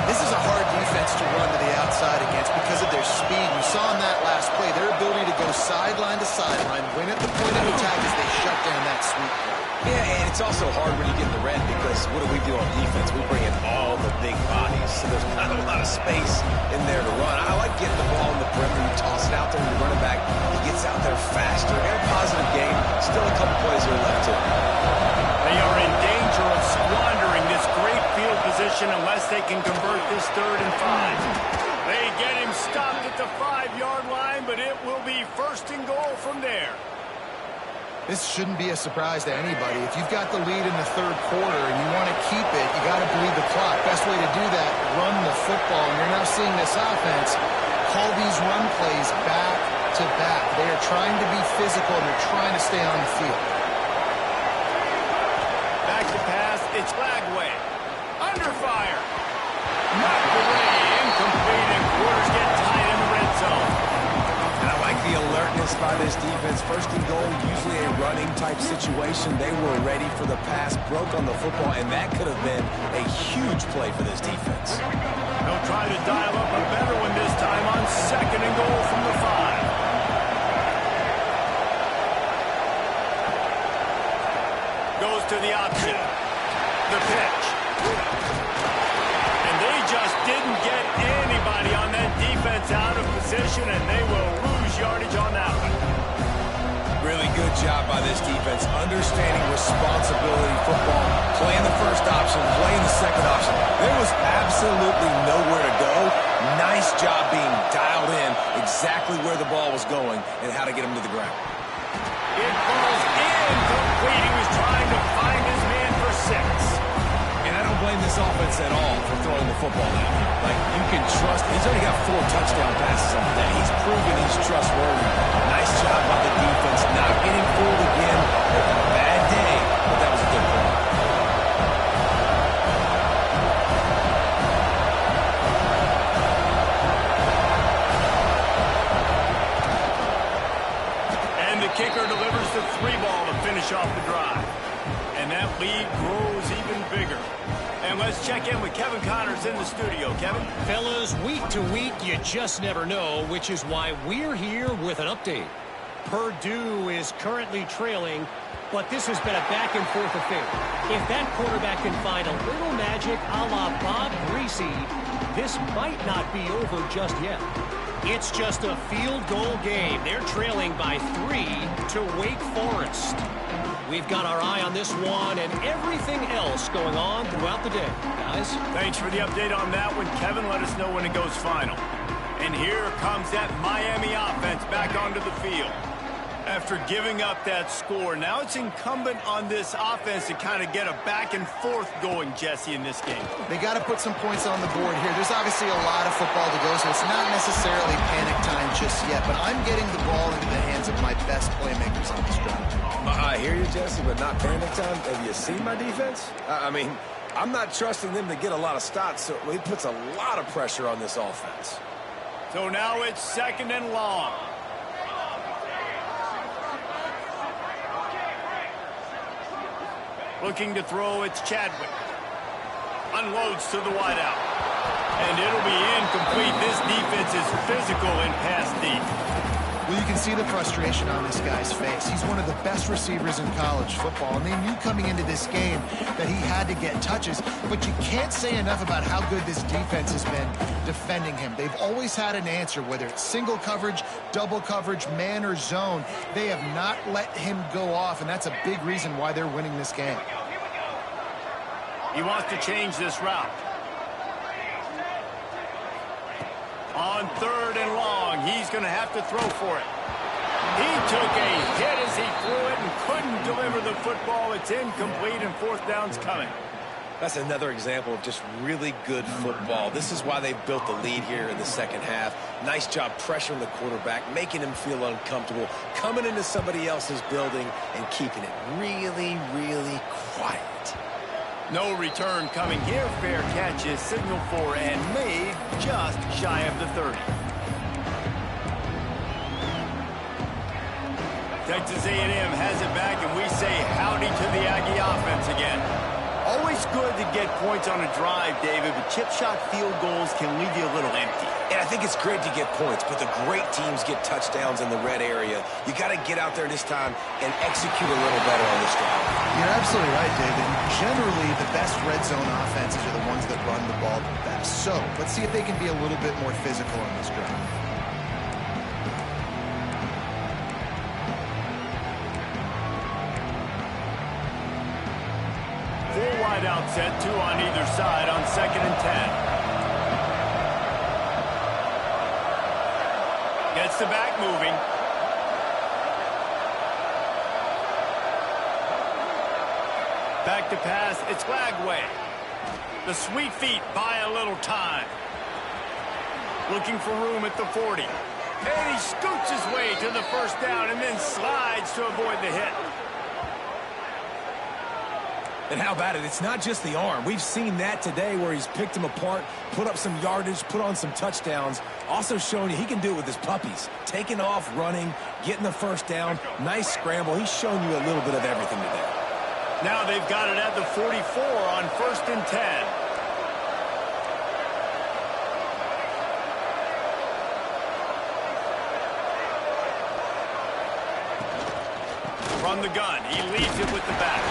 This is a hard defense to run to the outside against because of their speed. You saw in that last play their ability to go sideline to sideline, win at the point of attack as they shut down that sweep play. Yeah, and it's also hard when you get in the red because what do on defense? We bring in all the big bodies, so there's not a lot of space in there to run. I like getting the ball in the perimeter. You toss it out there and you run it back. He gets out there faster. And a positive game. Still a couple plays here left to. They are in danger of squandering this great field position unless they can convert this 3rd and 5. They get him stopped at the 5-yard line, but it will be 1st and goal from there. This shouldn't be a surprise to anybody. If you've got the lead in the 3rd quarter and you want to keep it, you got to bleed the clock. Best way to do that, run the football. And you're now seeing this offense call these run plays back to back. They are trying to be physical and they're trying to stay on the field. Back to pass, it's Lagway. Under fire. Knocked away, incomplete, and quarters get tight in the red zone. And I like the alertness by this defense. 1st and goal, usually a running type situation. They were ready for the pass, broke on the football, and that could have been a huge play for this defense. They'll try to dial up a better one this time on 2nd and goal from the 5. Goes to the option. The pitch. And they just didn't get anybody on that defense out of position, and they will lose yardage on that one. Really good job by this defense, understanding responsibility football, playing the first option, playing the second option. There was absolutely nowhere to go. Nice job being dialed in exactly where the ball was going and how to get him to the ground. It falls incomplete. He was trying to find his man for 6. And I don't blame this offense at all for throwing the football down here. Like, you can trust. He's already got 4 touchdown passes on the day. He's proven he's trustworthy. Nice job by the defense. Not getting fooled again. Bad day, but that was a good play. And the kicker delivers the 3 ball to finish off the drive. And that lead grows even bigger. And let's check in with Kevin Connors in the studio. Kevin? Fellas, week to week, you just never know, which is why we're here with an update. Purdue is currently trailing, but this has been a back-and-forth affair. If that quarterback can find a little magic a la Bob Greasy, this might not be over just yet. It's just a field goal game. They're trailing by 3 to Wake Forest. We've got our eye on this one and everything else going on throughout the day. Guys? Thanks for the update on that one, Kevin. Let us know when it goes final. And here comes that Miami offense back onto the field. After giving up that score, now it's incumbent on this offense to kind of get a back and forth going, Jesse, in this game. They got to put some points on the board here. There's obviously a lot of football to go, so it's not necessarily panic time just yet, but I'm getting the ball into the hands of my best playmakers on this drive. I hear you, Jesse, but not panic time. Have you seen my defense? I mean, I'm not trusting them to get a lot of stops, so it puts a lot of pressure on this offense. So now it's 2nd and long. Looking to throw, it's Chadwick. Unloads to the wideout. And it'll be incomplete. This defense is physical in pass deep. Well, you can see the frustration on this guy's face. He's one of the best receivers in college football, and they knew coming into this game that he had to get touches, but you can't say enough about how good this defense has been defending him. They've always had an answer, whether it's single coverage, double coverage, man or zone. They have not let him go off, and that's a big reason why they're winning this game. He wants to change this route. On 3rd and long, he's going to have to throw for it. He took a hit as he threw it and couldn't deliver the football. It's incomplete, and 4th down's coming. That's another example of just really good football. This is why they built the lead here in the second half. Nice job pressuring the quarterback, making him feel uncomfortable, coming into somebody else's building and keeping it really, really quiet. No return coming here. Fair catch is signaled for and made just shy of the 30. Texas A&M has it back, and we say howdy to the Aggie offense again. Always good to get points on a drive, David, but chip shot field goals can leave you a little empty. And I think it's great to get points, but the great teams get touchdowns in the red area. You got to get out there this time and execute a little better on this drive. You're absolutely right, David. Generally, the best red zone offenses are the ones that run the ball the best. So, let's see if they can be a little bit more physical on this drive. Full wide out set, 2 on either side on 2nd and 10. Gets the back moving. Back to pass, it's Lagway. The sweet feet buy a little time. Looking for room at the 40. And he scoots his way to the 1st down and then slides to avoid the hit. And how about it? It's not just the arm. We've seen that today where he's picked him apart, put up some yardage, put on some touchdowns. Also showing you he can do it with his puppies. Taking off, running, getting the 1st down. Nice scramble. He's shown you a little bit of everything today. Now they've got it at the 44 on 1st and 10. From the gun, he leaves it with the back.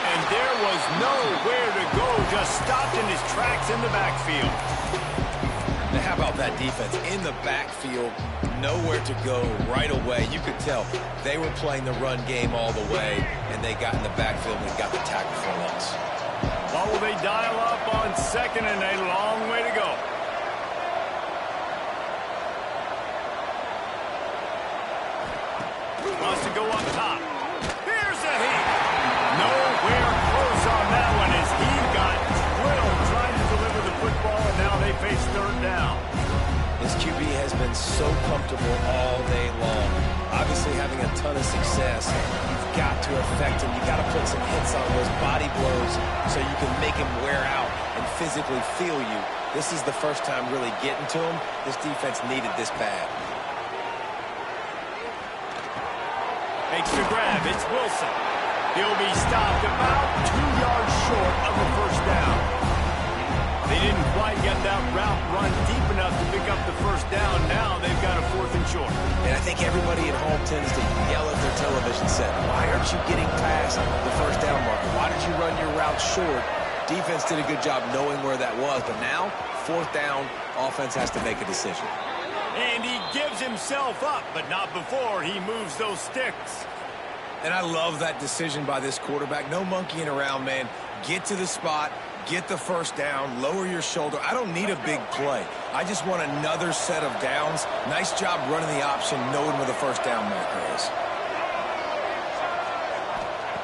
And there was nowhere to go, just stopped in his tracks in the backfield. Now, how about that defense? In the backfield, nowhere to go right away. You could tell they were playing the run game all the way, and they got in the backfield and got the tackle for loss. What will they dial up on 2nd and a long way to go? Wants to go up top. Here's a hit. Nowhere close on that one as he got drilled trying to deliver the football, and now they face 3rd down. This QB has been so comfortable all day long. Obviously having a ton of success. You've got to affect him. You've got to put some hits on those body blows so you can make him wear out and physically feel you. This is the first time really getting to him. This defense needed this bad. Makes the grab. It's Wilson. He'll be stopped about 2 yards short of the 1st down. They didn't quite get that route run deep enough to pick up the 1st down. Now they've got a 4th and short. And I think everybody at home tends to yell at their television set, why aren't you getting past the 1st down marker? Why did you run your route short? Defense did a good job knowing where that was, but now, 4th down, offense has to make a decision. And he gives himself up, but not before he moves those sticks. And I love that decision by this quarterback. No monkeying around, man. Get to the spot, get the 1st down, lower your shoulder. I don't need a big play. I just want another set of downs. Nice job running the option, knowing where the 1st down marker is.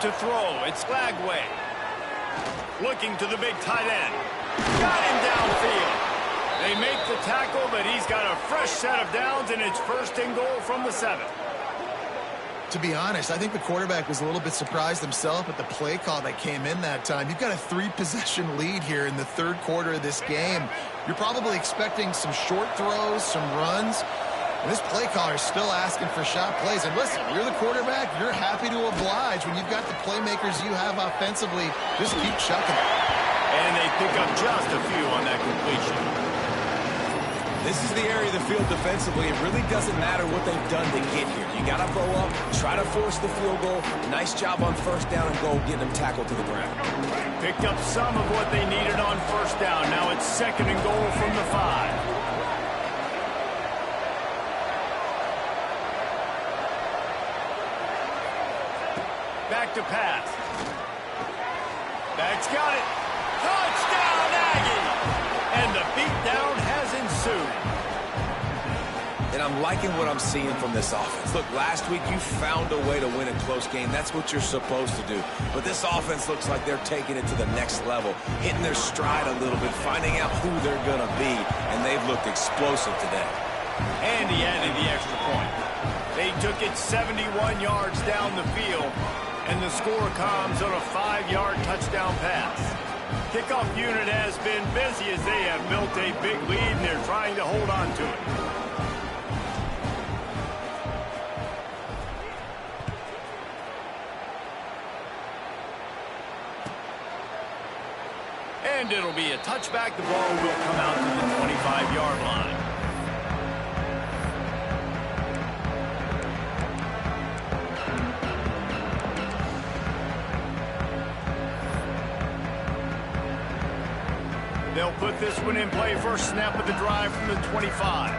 To throw, it's Lagway. Looking to the big tight end. Got him downfield. They make the tackle, but he's got a fresh set of downs, and it's 1st and goal from the 7. To be honest, I think the quarterback was a little bit surprised himself at the play call that came in that time. You've got a 3-possession lead here in the 3rd quarter of this game. You're probably expecting some short throws, some runs. And this play caller is still asking for shot plays. And listen, you're the quarterback. You're happy to oblige when you've got the playmakers you have offensively. Just keep chucking it. And they pick up just a few on that completion. This is the area of the field defensively. It really doesn't matter what they've done to get here. You got to bow up, try to force the field goal. Nice job on first down and goal, getting them tackled to the ground. Picked up some of what they needed on first down. Now it's 2nd and goal from the 5. Back to pass. Back's got it. Touchdown, Aggie! And the beatdown has ensued. And I'm liking what I'm seeing from this offense. Look, last week you found a way to win a close game. That's what you're supposed to do. But this offense looks like they're taking it to the next level, hitting their stride a little bit, finding out who they're going to be, and they've looked explosive today. And he added the extra point. They took it 71 yards down the field, and the score comes on a 5-yard touchdown pass. Kickoff unit has been busy as they have built a big lead, and they're trying to hold on to it. And it'll be a touchback. The ball will come out to the 25-yard line. They'll put this one in play. First snap of the drive from the 25.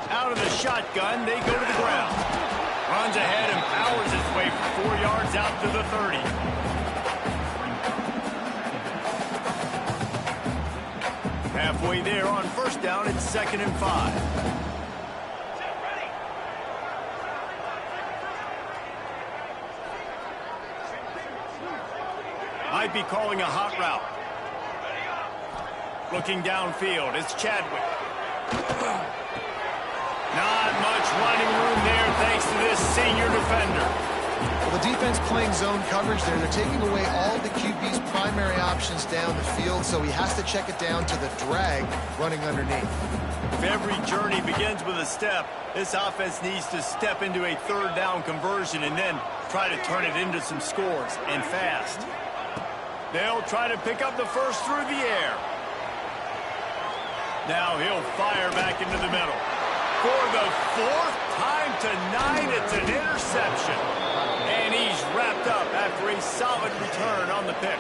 Out of the shotgun, they go to the ground. Runs ahead and powers his way for 4 yards out to the 30. Halfway there on first down, it's 2nd and 5. Might be calling a hot route. Looking downfield, it's Chadwick. Not much running room there thanks to this senior defender. Well, the defense playing zone coverage there. They're taking away all the QB's primary options down the field, so he has to check it down to the drag running underneath. If every journey begins with a step, this offense needs to step into a 3rd down conversion and then try to turn it into some scores, and fast. They'll try to pick up the first through the air. Now he'll fire back into the middle. For the 4th time tonight, it's an interception. And he's wrapped up after a solid return on the pick.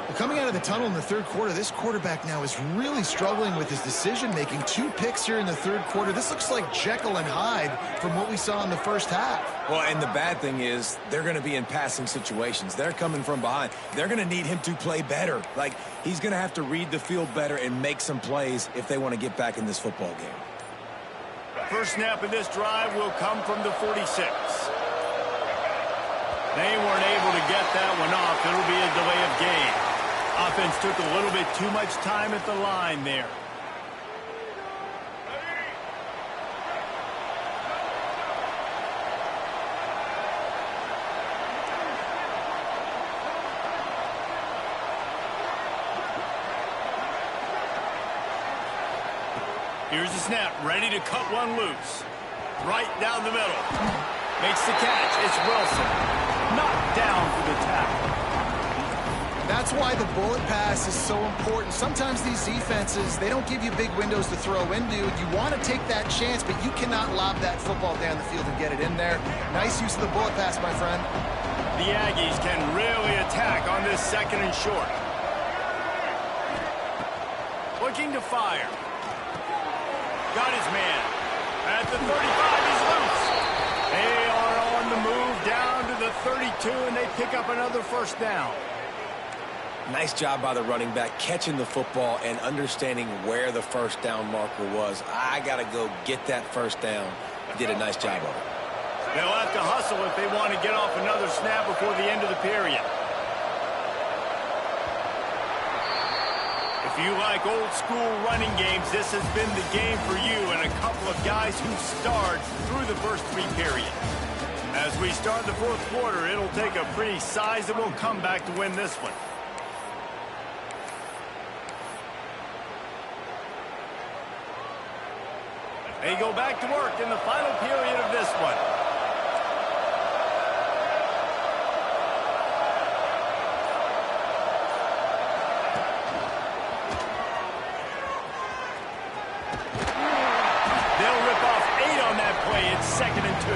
Well, coming out of the tunnel in the 3rd quarter, this quarterback now is really struggling with his decision-making. 2 picks here in the 3rd quarter. This looks like Jekyll and Hyde from what we saw in the first half. Well, and the bad thing is they're going to be in passing situations. They're coming from behind. They're going to need him to play better. Like, he's going to have to read the field better and make some plays if they want to get back in this football game. First snap of this drive will come from the 46. They weren't able to get that one off. It'll be a delay of game. Offense took a little bit too much time at the line there. Here's the snap, ready to cut one loose. Right down the middle. Makes the catch. It's Wilson. Knocked down for the tackle. That's why the bullet pass is so important. Sometimes these defenses, they don't give you big windows to throw into. You want to take that chance, but you cannot lob that football down the field and get it in there. Nice use of the bullet pass, my friend. The Aggies can really attack on this 2nd and short. Looking to fire. Got his man. At the 35, he's loose. They are on the move down to the 32, and they pick up another first down. Nice job by the running back, catching the football and understanding where the first down marker was. I got to go get that first down. He did a nice job of it. They'll have to hustle if they want to get off another snap before the end of the period. If you like old-school running games, this has been the game for you and a couple of guys who starred through the first 3 periods. As we start the 4th quarter, it'll take a pretty sizable comeback to win this one. They go back to work in the final period of this one. They'll rip off 8 on that play. It's 2nd and 2.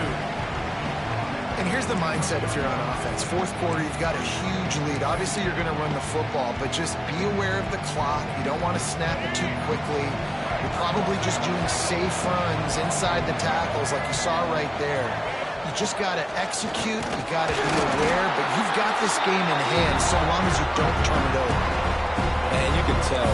And here's the mindset if you're on offense. Fourth quarter, you've got a huge lead. Obviously, you're going to run the football, but just be aware of the clock. You don't want to snap it too quickly. You're probably just doing safe runs inside the tackles like you saw right there. You just got to execute. You got to be aware, but you've got this game in hand so long as you don't turn it over. And you can tell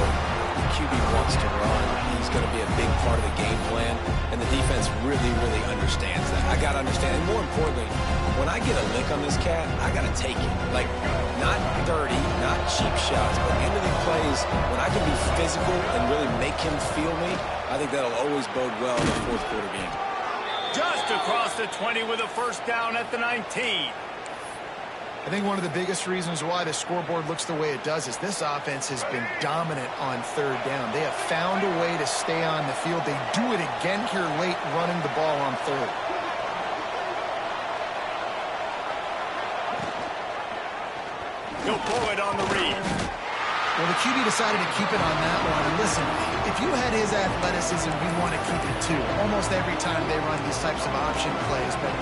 the QB wants to run. He's going to be a big part of the game plan, and the defense really, really understands that. I got to understand, and more importantly, when I get a lick on this cat, I got to take it. Like, not dirty, not cheap shots, but end of the plays, when I can be physical and really make him feel me, I think that'll always bode well in the fourth quarter game. Just across the 20 with a first down at the 19. I think one of the biggest reasons why the scoreboard looks the way it does is this offense has been dominant on third down. They have found a way to stay on the field. They do it again here late, running the ball on third. He'll pull it on the read. Well, the QB decided to keep it on that one. And listen, if you had his athleticism, you want to keep it too. Almost every time they run these types of option plays. But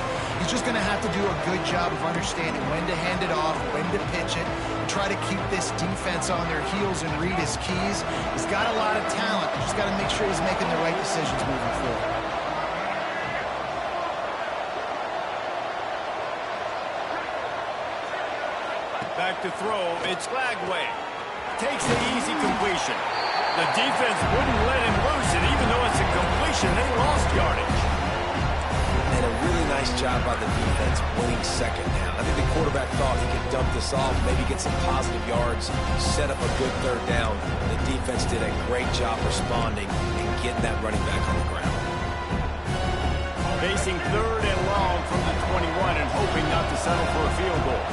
he's just going to have to do a good job of understanding when to hand it off, when to pitch it, and try to keep this defense on their heels and read his keys. He's got a lot of talent. Just got to make sure he's making the right decisions moving forward. Back to throw, it's Lagway. Takes the easy completion. The defense wouldn't let him loose, and even though it's a completion, they lost yardage. And a really nice job by the defense winning second down. I think the quarterback thought he could dump this off, maybe get some positive yards, set up a good third down. The defense did a great job responding and getting that running back on the ground. Facing third and long from the 21 and hoping not to settle for a field goal.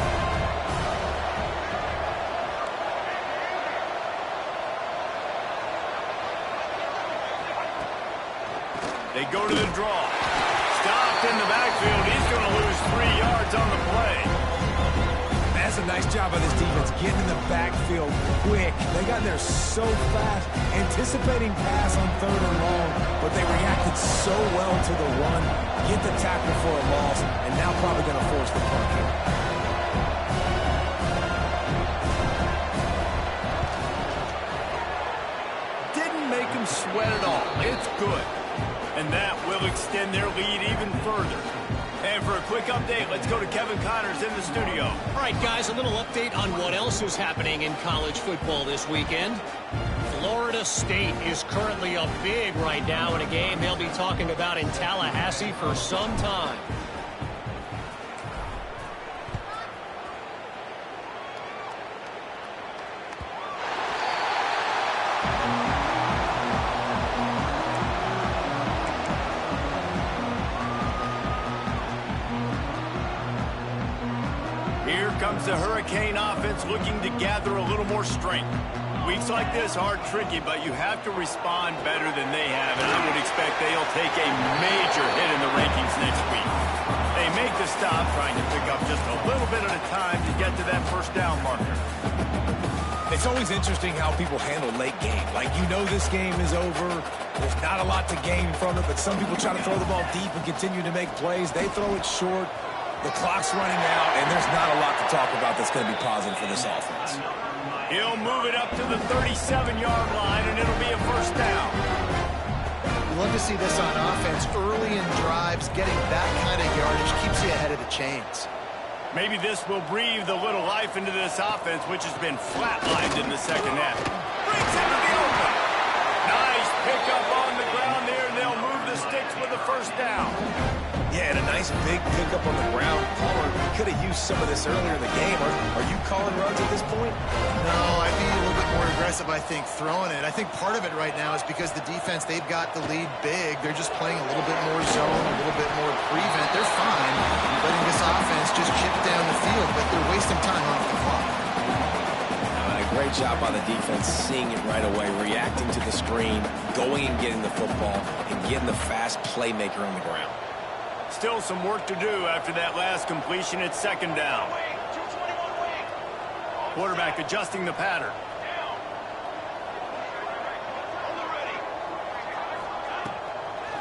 They go to the draw. Stopped in the backfield. He's going to lose 3 yards on the play. That's a nice job by this defense, getting in the backfield quick. They got there so fast, anticipating pass on third and long, but they reacted so well to the run, get the tackle for a loss, and now probably going to force the punt here. Didn't make him sweat at all. It's good. And that will extend their lead even further. And for a quick update, let's go to Kevin Connors in the studio. All right, guys, a little update on what else is happening in college football this weekend. Florida State is currently up big right now in a game they'll be talking about in Tallahassee for some time. Here comes the Hurricane offense looking to gather a little more strength. Weeks like this are tricky, but you have to respond better than they have, and I would expect they'll take a major hit in the rankings next week. They make the stop, trying to pick up just a little bit at a time to get to that first down marker. It's always interesting how people handle late game. Like, you know this game is over. There's not a lot to gain from it, but some people try to throw the ball deep and continue to make plays. They throw it short. The clock's running out, and there's not a lot to talk about that's going to be positive for this offense. He'll move it up to the 37-yard line, and it'll be a first down. You love to see this on offense. Early in drives, getting that kind of yardage keeps you ahead of the chains. Maybe this will breathe a little life into this offense, which has been flatlined in the second half. Brings it to the open. Nice pickup on the ground there, and they'll move the sticks with the first down. Yeah, and a nice big pickup on the ground. Palmer could have used some of this earlier in the game. Are you calling runs at this point? No, I'd be a little bit more aggressive, I think, throwing it. I think part of it right now is because the defense, they've got the lead big. They're just playing a little bit more zone, a little bit more prevent. They're fine letting this offense just chip down the field, but they're wasting time off the clock. I Great job by the defense, seeing it right away, reacting to the screen, going and getting the football, and getting the fast playmaker on the ground. Still some work to do after that last completion. It's second down. Quarterback adjusting the pattern.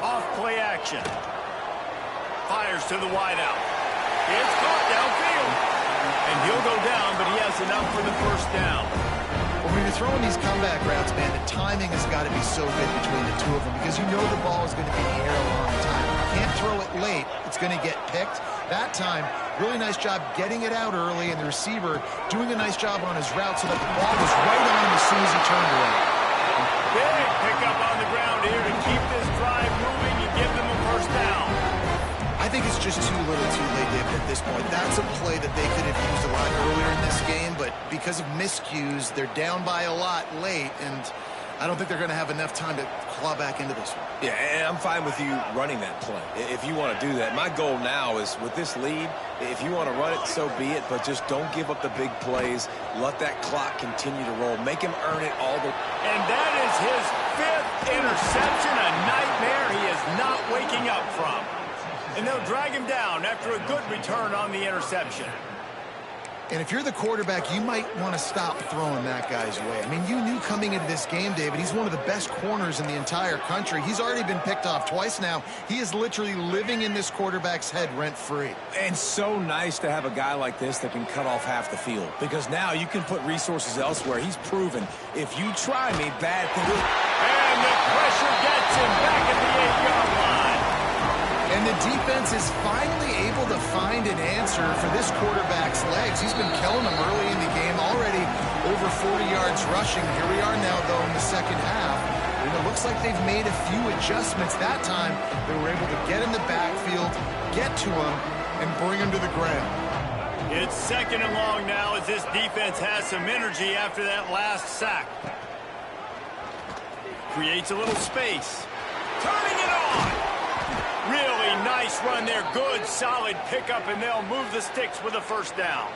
Off play action. Fires to the wideout. It's caught downfield. And he'll go down, but he has enough for the first down. Well, when you're throwing these comeback routes, man, the timing has got to be so good between the two of them because you know the ball is going to be in the air a long time. You can't throw it late. It's going to get picked. That time, really nice job getting it out early, and the receiver doing a nice job on his route so that the ball was right on him as soon as he turned around. Big pickup on the ground here to keep this drive moving and give them a first down. I think it's just too little too late, David, at this point. That's a play that they could have used a lot earlier in this game, but because of miscues, they're down by a lot late, and I don't think they're going to have enough time to claw back into this one. Yeah, and I'm fine with you running that play if you want to do that. My goal now is with this lead, if you want to run it, so be it, but just don't give up the big plays. Let that clock continue to roll. Make him earn it all the... And that is his 5th interception, a nightmare he is not waking up from. And they'll drag him down after a good return on the interception. And if you're the quarterback, you might want to stop throwing that guy's way. I mean, you knew coming into this game, David, he's one of the best corners in the entire country. He's already been picked off twice now. He is literally living in this quarterback's head rent-free. And so nice to have a guy like this that can cut off half the field, because now you can put resources elsewhere. He's proven, if you try me, bad things. And the pressure gets him back at the 8-yard line. And the defense is finally able to find an answer for this quarterback's legs. He's been killing them early in the game, already over 40 yards rushing. Here we are now, though, in the second half. And it looks like they've made a few adjustments. That time, they were able to get in the backfield, get to him, and bring him to the ground. It's second and long now as this defense has some energy after that last sack. Creates a little space. Turning it on. Really nice run there. Good, solid pickup, and they'll move the sticks with a first down.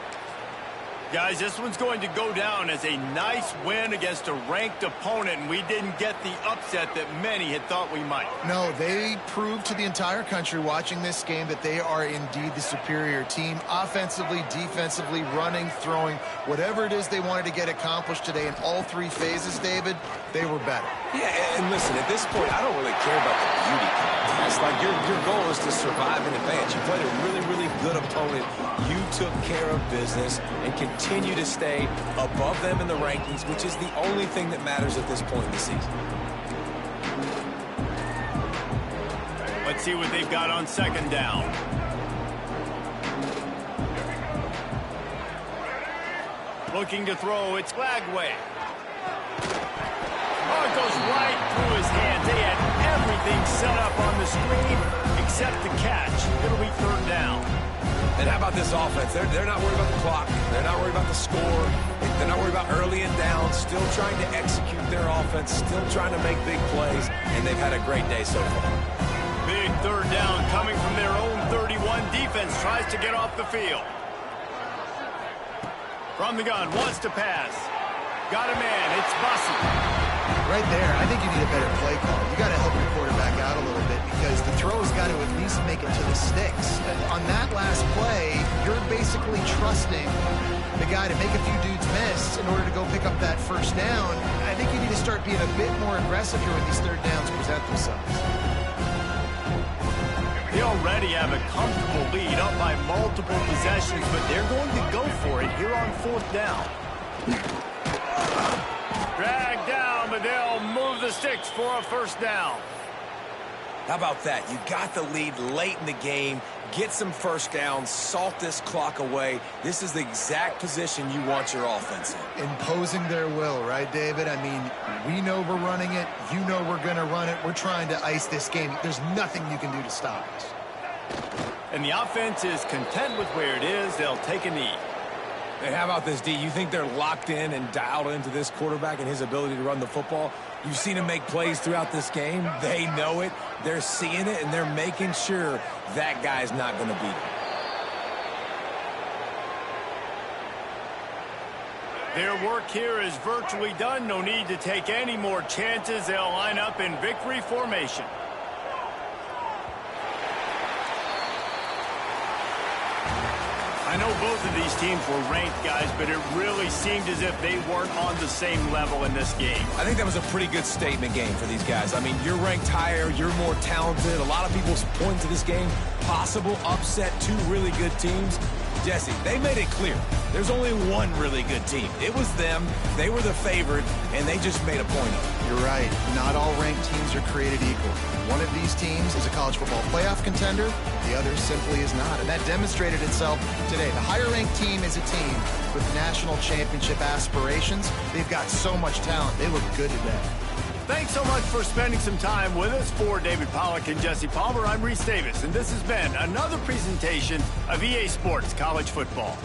Guys, this one's going to go down as a nice win against a ranked opponent, and we didn't get the upset that many had thought we might. No, they proved to the entire country watching this game that they are indeed the superior team. Offensively, defensively, running, throwing, whatever it is they wanted to get accomplished today in all three phases, David, they were better. Yeah, and listen, at this point, I don't really care about the beauty contest. Like, your goal is to survive and advance. You played a really, really good opponent. You took care of business and continue to stay above them in the rankings, which is the only thing that matters at this point in the season. Let's see what they've got on second down. Looking to throw, it's Lagway. Oh, it goes right through his hands. They had everything set up on the screen except the catch. It'll be third down. And how about this offense? They're not worried about the clock. They're not worried about the score. They're not worried about early and down. Still trying to execute their offense. Still trying to make big plays. And they've had a great day so far. Big third down coming from their own 31. Defense tries to get off the field. From the gun, wants to pass. Got a man. It's Bussey. Right there, I think you need a better play call. You got to help your quarterback out a little bit because the throw's got to at least make it to the sticks. On that last play, you're basically trusting the guy to make a few dudes miss in order to go pick up that first down. I think you need to start being a bit more aggressive here when these third downs present themselves. They already have a comfortable lead up by multiple possessions, but they're going to go for it here on fourth down. Dragged down, but they'll move the sticks for a first down. How about that? You got the lead late in the game. Get some first downs. Salt this clock away. This is the exact position you want your offense in. Imposing their will, right, David? I mean, we know we're running it. You know we're going to run it. We're trying to ice this game. There's nothing you can do to stop us. And the offense is content with where it is. They'll take a knee. Hey, how about this, D? You think they're locked in and dialed into this quarterback and his ability to run the football? You've seen him make plays throughout this game. They know it. They're seeing it, and they're making sure that guy's not going to beat him. Their work here is virtually done. No need to take any more chances. They'll line up in victory formation. I know both of these teams were ranked, guys, but it really seemed as if they weren't on the same level in this game. I think that was a pretty good statement game for these guys. I mean, you're ranked higher, you're more talented. A lot of people point to this game, possible upset, two really good teams. Jesse, they made it clear. There's only one really good team. It was them. They were the favorite, and they just made a point of it. You're right. Not all ranked teams are created equal. One of these teams is a college football playoff contender. The other simply is not. And that demonstrated itself today. The higher-ranked team is a team with national championship aspirations. They've got so much talent. They look good today. Thanks so much for spending some time with us. For David Pollack and Jesse Palmer, I'm Reese Davis, and this has been another presentation of EA Sports College Football.